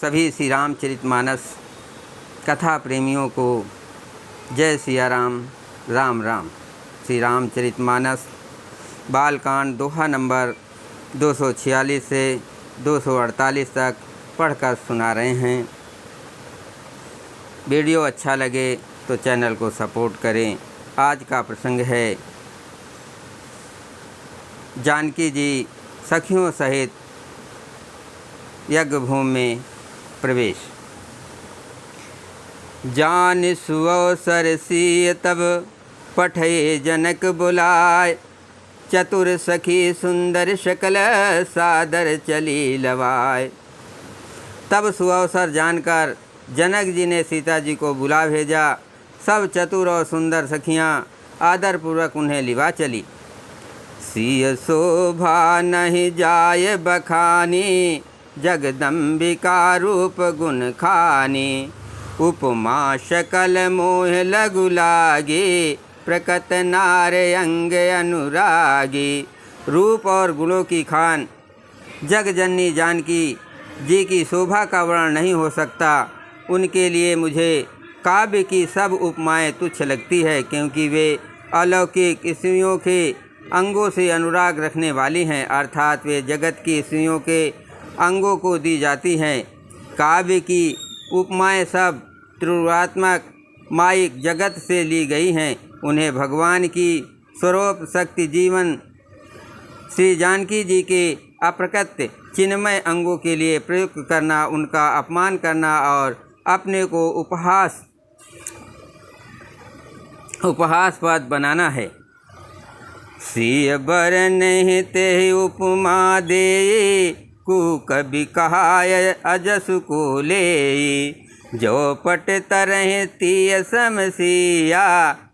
सभी श्री रामचरितमानस कथा प्रेमियों को जय सिया राम, राम राम। श्री रामचरितमानस बालकांड दोहा नंबर 246 से 248 तक पढ़कर सुना रहे हैं। वीडियो अच्छा लगे तो चैनल को सपोर्ट करें। आज का प्रसंग है जानकी जी सखियों सहित यज्ञ भूमि में प्रवेश। जान सुअवसर सिय तब पठये जनक बुलाय, चतुर सखी सुंदर शकल सादर चली लवाय। तब सुअवसर जानकर जनक जी ने सीता जी को बुला भेजा। सब चतुर और सुंदर सखियाँ आदरपूर्वक उन्हें लिवा चली। सिय शोभा नहीं जाय बखानी, जगदम्बिका रूप गुण खानी। उपमा शकल मोह लगु लागी, प्रकट नार अंग अनुरागी। रूप और गुणों की खान जगजननी जानकी जी की शोभा का वर्णन नहीं हो सकता। उनके लिए मुझे काव्य की सब उपमाएं तुच्छ लगती है, क्योंकि वे अलौकिक स्त्रियों के अंगों से अनुराग रखने वाली हैं, अर्थात वे जगत की स्त्रियों के अंगों को दी जाती हैं। काव्य की उपमाएं सब त्रिगुणात्मक माइक जगत से ली गई हैं। उन्हें भगवान की स्वरूप शक्ति जीवन श्री जानकी जी के अप्रकट चिन्मय अंगों के लिए प्रयुक्त करना, उनका अपमान करना और अपने को उपहासपद बनाना है। सिय बर नहीं ते उपमा दे, कु कभी कहाय अजसु को ले। जो पट तरह तीय समसिया,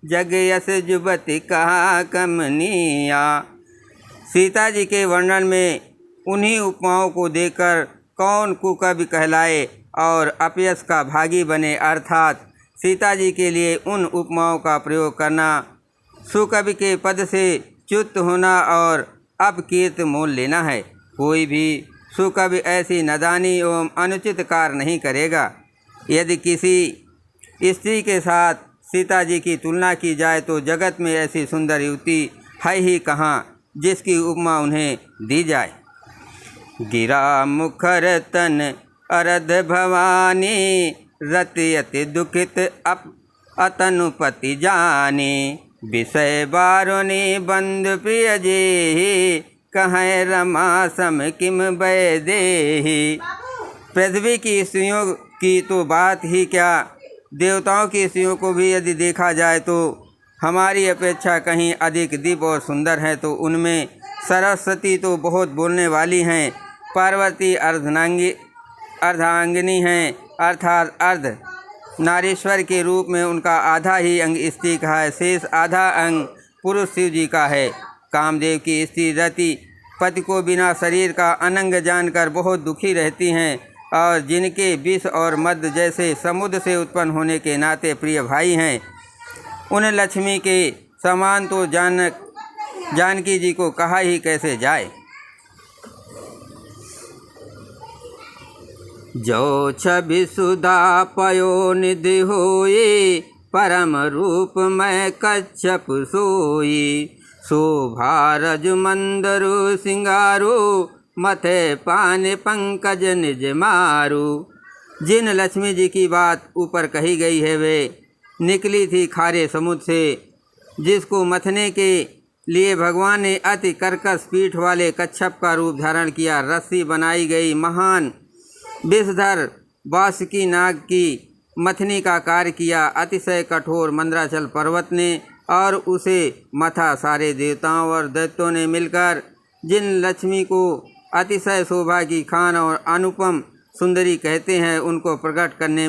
जग यस जुबति कहा कमनिया। सीता जी के वर्णन में उन्हीं उपमाओं को देखकर कौन कुकवि कहलाए और अपयश का भागी बने, अर्थात सीता जी के लिए उन उपमाओं का प्रयोग करना, सुकवि के पद से च्युत होना और अपकीर्त मोल लेना है। कोई भी सुकवि ऐसी नादानी एवं अनुचित कार्य नहीं करेगा। यदि किसी स्त्री के साथ सीता जी की तुलना की जाए तो जगत में ऐसी सुंदर युवती है ही कहाँ जिसकी उपमा उन्हें दी जाए। गिरा मुखर तन अरध भवानी, रति अति दुखित अतनुपति जानी। विषय बारुनी बंद प्रिय जेहि, कहें रमा सम किम बय देहि। पृथ्वी की स्त्रियों की तो बात ही क्या, देवताओं की स्त्रियों को भी यदि देखा जाए तो हमारी अपेक्षा कहीं अधिक दिव्य और सुंदर है। तो उनमें सरस्वती तो बहुत बोलने वाली हैं, पार्वती अर्धांगिनी हैं, अर्थात अर्ध नारीश्वर के रूप में उनका आधा ही अंग स्त्री का है, शेष आधा अंग पुरुष शिव जी का है। कामदेव की स्त्री रति पति को बिना शरीर का अनंग जानकर बहुत दुखी रहती हैं, और जिनके विष और मद जैसे समुद्र से उत्पन्न होने के नाते प्रिय भाई हैं, उन लक्ष्मी के समान तो जानकी जी को कहा ही कैसे जाए। जो छवि सुधा पयो निधि होई, परम रूप मैं कच्छप सोई। शोभा रज मंदरु सिंगारू, मथे पान पंकज निज मारू। जिन लक्ष्मी जी की बात ऊपर कही गई है वे निकली थी खारे समुद्र से, जिसको मथने के लिए भगवान ने अति कर्कश पीठ वाले कच्छप का रूप धारण किया। रस्सी बनाई गई महान विषधर बासुकी नाग की मथनी का कार्य किया। अतिशय कठोर मंदराचल पर्वत ने और उसे मथा। सारे देवताओं और दैत्यों ने मिलकर जिन लक्ष्मी को अतिशय शोभा की खान और अनुपम सुंदरी कहते हैं, उनको प्रकट करने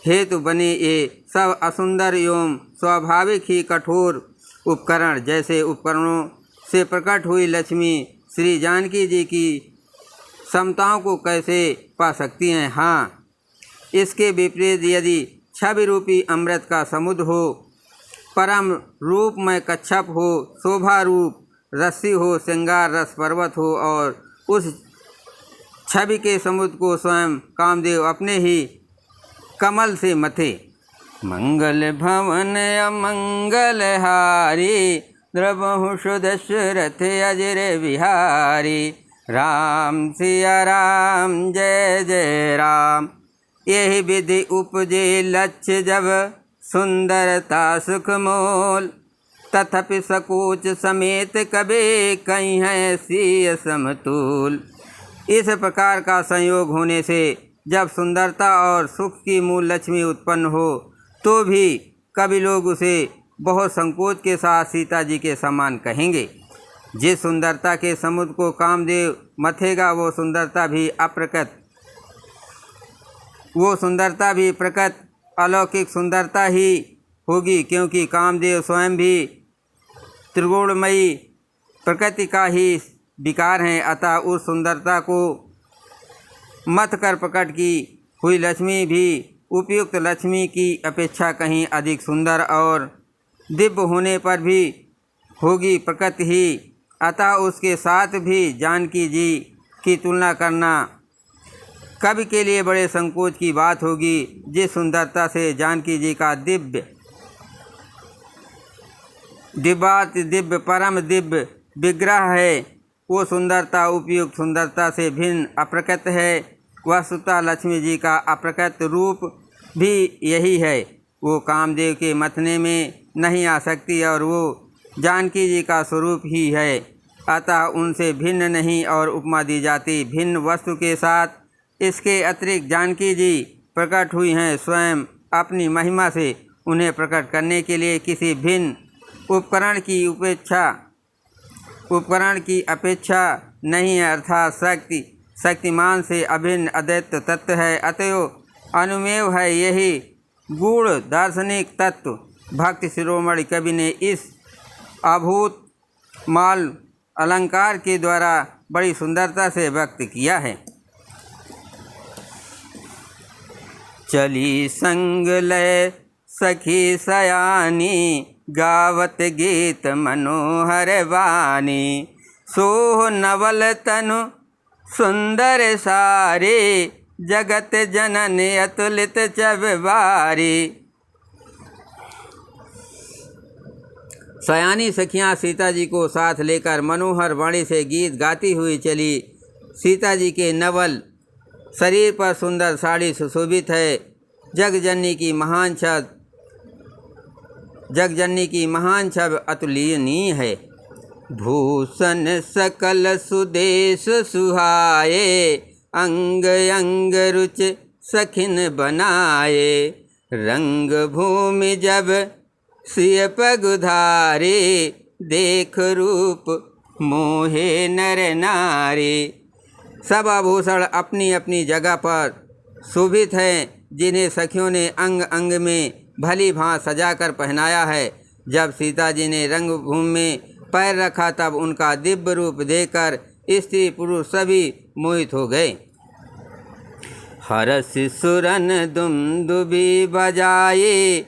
हेतु बने ये सब असुंदर एवं स्वाभाविक ही कठोर उपकरण, जैसे उपकरणों से प्रकट हुई लक्ष्मी श्री जानकी जी की समताओं को कैसे पा सकती हैं। हाँ, इसके विपरीत यदि छवि रूपी अमृत का समुद्र हो, परम रूप में कच्छप हो, शोभा रूप रस्सी हो, श्रृंगार रस पर्वत हो और उस छवि के समुद्र को स्वयं कामदेव अपने ही कमल से मथे। मंगल भवन अमंगल हारी, द्रवहु सुदशरथ अजर बिहारी। राम सिया राम जय जय राम। यही विधि उपजे लक्ष्य जब, सुंदरता सुख मोल। तथापि सकोच समेत कबे, कहीं है सिय समतुल। इस प्रकार का संयोग होने से जब सुंदरता और सुख की मूल लक्ष्मी उत्पन्न हो, तो भी कभी लोग उसे बहुत संकोच के साथ सीता जी के समान कहेंगे। जिस सुंदरता के समुद्र को कामदेव मथेगा, वो सुंदरता भी प्रकट अलौकिक सुंदरता ही होगी, क्योंकि कामदेव स्वयं भी त्रिगुणमयी प्रकृति का ही विकार हैं। अतः उस सुंदरता को मथ कर प्रकट की हुई लक्ष्मी भी उपयुक्त लक्ष्मी की अपेक्षा कहीं अधिक सुंदर और दिव्य होने पर भी होगी प्रकृति ही। अतः उसके साथ भी जानकी जी की तुलना करना कवि के लिए बड़े संकोच की बात होगी। जिस सुंदरता से जानकी जी का दिव्य परम दिव्य विग्रह है, वो सुंदरता उपयुक्त सुंदरता से भिन्न अप्रकृत है। वस्तुतः लक्ष्मी जी का अप्रकृत रूप भी यही है। वो कामदेव के मथने में नहीं आ सकती और वो जानकी जी का स्वरूप ही है। अतः उनसे भिन्न नहीं और उपमा दी जाती। भिन्न वस्तु के साथ इसके अतिरिक्त जानकी जी प्रकट हुई हैं। स्वयं अपनी महिमा से उन्हें प्रकट करने के लिए किसी भिन्न उपकरण की अपेक्षा नहीं है, अर्थात शक्तिमान से अभिन्न अद्वैत तत्व है। अतएव अनुमेय है यही गूढ़ दार्शनिक तत्व भक्ति शिरोमणि कवि ने इस अभूत माल अलंकार के द्वारा बड़ी सुंदरता से व्यक्त किया है। चली संग लय सखी सयानी, गावत गीत मनोहर वाणी। सोह नवल तनु सुंदर सारे, जगत जनन अतुलित चबवारी। सयानी सखियाँ सीता जी को साथ लेकर मनोहर वाणी से गीत गाती हुई चली। सीता जी के नवल शरीर पर सुंदर साड़ी सुशोभित है। जगजननी की महान छब अतुलनीय है। भूषण सकल सुदेश सुहाए, अंग अंग रुच सखिन बनाए। रंग भूमि जब सिय पगुधारे, देख रूप मोहे नर नारी। सब आभूषण अपनी अपनी जगह पर शोभित हैं, जिन्हें सखियों ने अंग अंग में भली भांति सजाकर पहनाया है। जब सीता जी ने रंगभूमि में पैर रखा, तब उनका दिव्य रूप देखकर स्त्री पुरुष सभी मोहित हो गए। हरस सुरन दुमदुबी बजाए,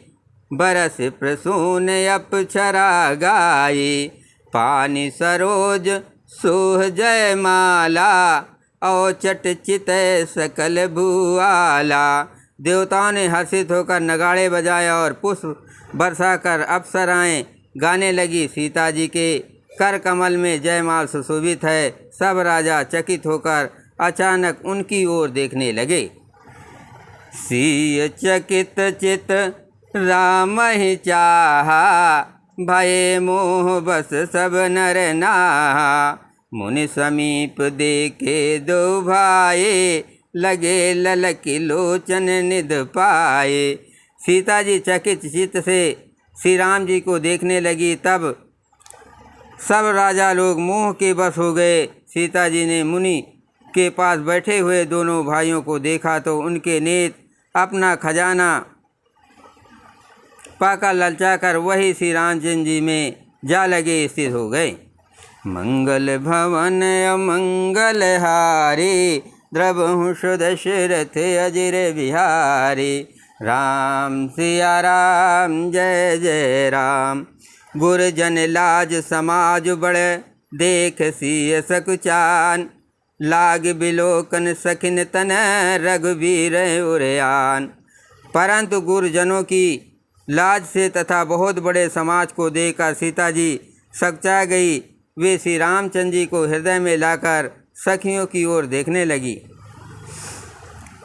बरस प्रसून अप्सरा गाये। पानी सरोज सोह जय माला, औचट चित सकल भुआला। देवताओं ने हर्षित होकर नगाड़े बजाए और पुष्प बरसा कर अप्सराएँ गाने लगी। सीता जी के कर कमल में जयमाल सुशोभित है। सब राजा चकित होकर अचानक उनकी ओर देखने लगे। सिय चकित चित राम ही चाहा, भये मोह बस सब नर नाहा। मुनि समीप देखे दो भाए, लगे ललकी लोचन निध पाए। सीता जी चकित चित्त से श्री राम जी को देखने लगी। तब सब राजा लोग मोह के बस हो गए। सीता जी ने मुनि के पास बैठे हुए दोनों भाइयों को देखा तो उनके नेत्र अपना खजाना पाकर ललचाकर वही श्री रामचंद्र जी में जा लगे स्थित हो गए। मंगल भवन अमंगल हारी, द्रवहु सुदशरथ अजर बिहारी। राम सिया राम जय जय राम। गुरजन लाज समाज बड़े, देख सिय सकुचान। लाग बिलोकन सखिन तन रघुवीर उरयान। परंतु गुरुजनों की लाज से तथा बहुत बड़े समाज को देखकर सीता जी सकचा गई। वे श्री रामचंद्र जी को हृदय में लाकर सखियों की ओर देखने लगी।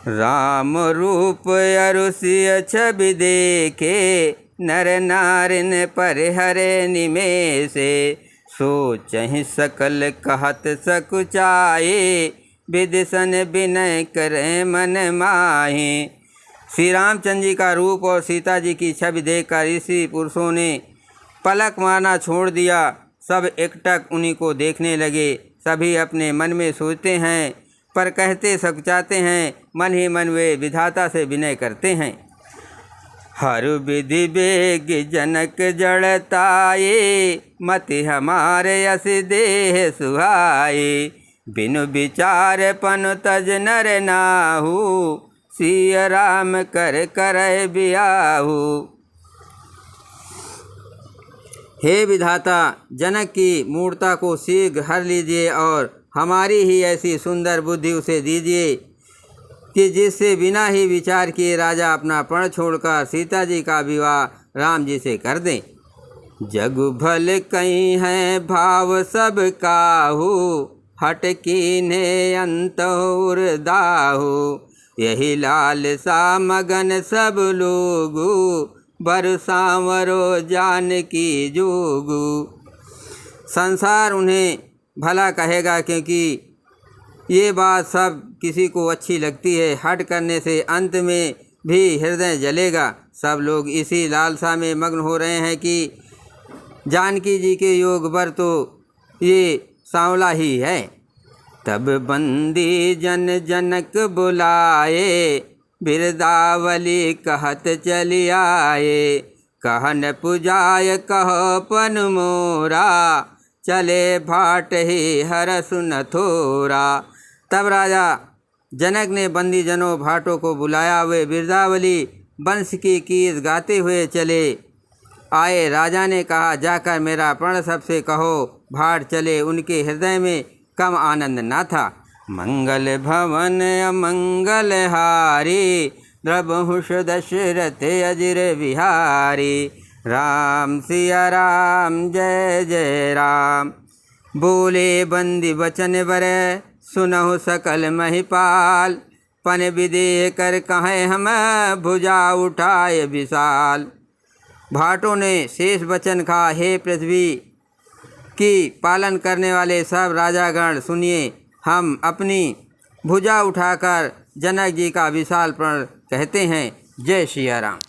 राम रूप अरुषिय छवि देखे, नर नारिन पर हरे निमेषे, सोचहि सकल कहत सकुचाए, विदिशन विनय करे मन माहे। श्री रामचंद्र जी का रूप और सीता जी की छवि देखकर ऋषि पुरुषों ने पलक मारना छोड़ दिया। सब एकटक उन्हीं को देखने लगे। सभी अपने मन में सोचते हैं पर कहते सकुचाते हैं। मन ही मन वे विधाता से विनय करते हैं। हर विधि बेग जनक जड़ताए, मति हमारे यस देह सुहाए, बिनु विचार पन तज नर नाहू, सिय राम कर करे बियाहू। हे विधाता, जनक की मूर्ता को शीघ्र हर लीजिए और हमारी ही ऐसी सुंदर बुद्धि उसे दीजिए कि जिससे बिना ही विचार किए राजा अपना पण छोड़कर सीता जी का विवाह राम जी से कर दें। जग भल कहीं है भाव सब काहू, हट कीन्हे अंतौर दाहू, यही लालसा मगन सब लोगू, बरसावरो जानकी जोगू। संसार उन्हें भला कहेगा क्योंकि ये बात सब किसी को अच्छी लगती है। हट करने से अंत में भी हृदय जलेगा। सब लोग इसी लालसा में मग्न हो रहे हैं कि जानकी जी के योग बर तो ये सांवला ही है। तब बंदी जन जनक बुलाए, बिरदावली कहत चली आए, कहन पुजाय कहो पन मोरा, चले भाट ही हरस न थोरा। तब राजा जनक ने बंदी जनों भाटों को बुलाया। वे बिरदावली वंश की कीर्ति गाते हुए चले आए। राजा ने कहा, जाकर मेरा प्रण सबसे कहो भाट चले। उनके हृदय में कम आनंद न था। मंगल भवन अमंगल हारी, द्रबहुष दशरथ अजिर बिहारी, राम सिया राम जय जय राम। बोले बंदी वचन बर, सुनहु सकल महिपाल, पन विदेह कर कहें हम, भुजा उठाए विशाल। भाटों ने शेष वचन कहा, हे पृथ्वी की पालन करने वाले सब राजागण सुनिए, हम अपनी भुजा उठाकर जनक जी का विशाल प्रण कहते हैं। जय श्री राम।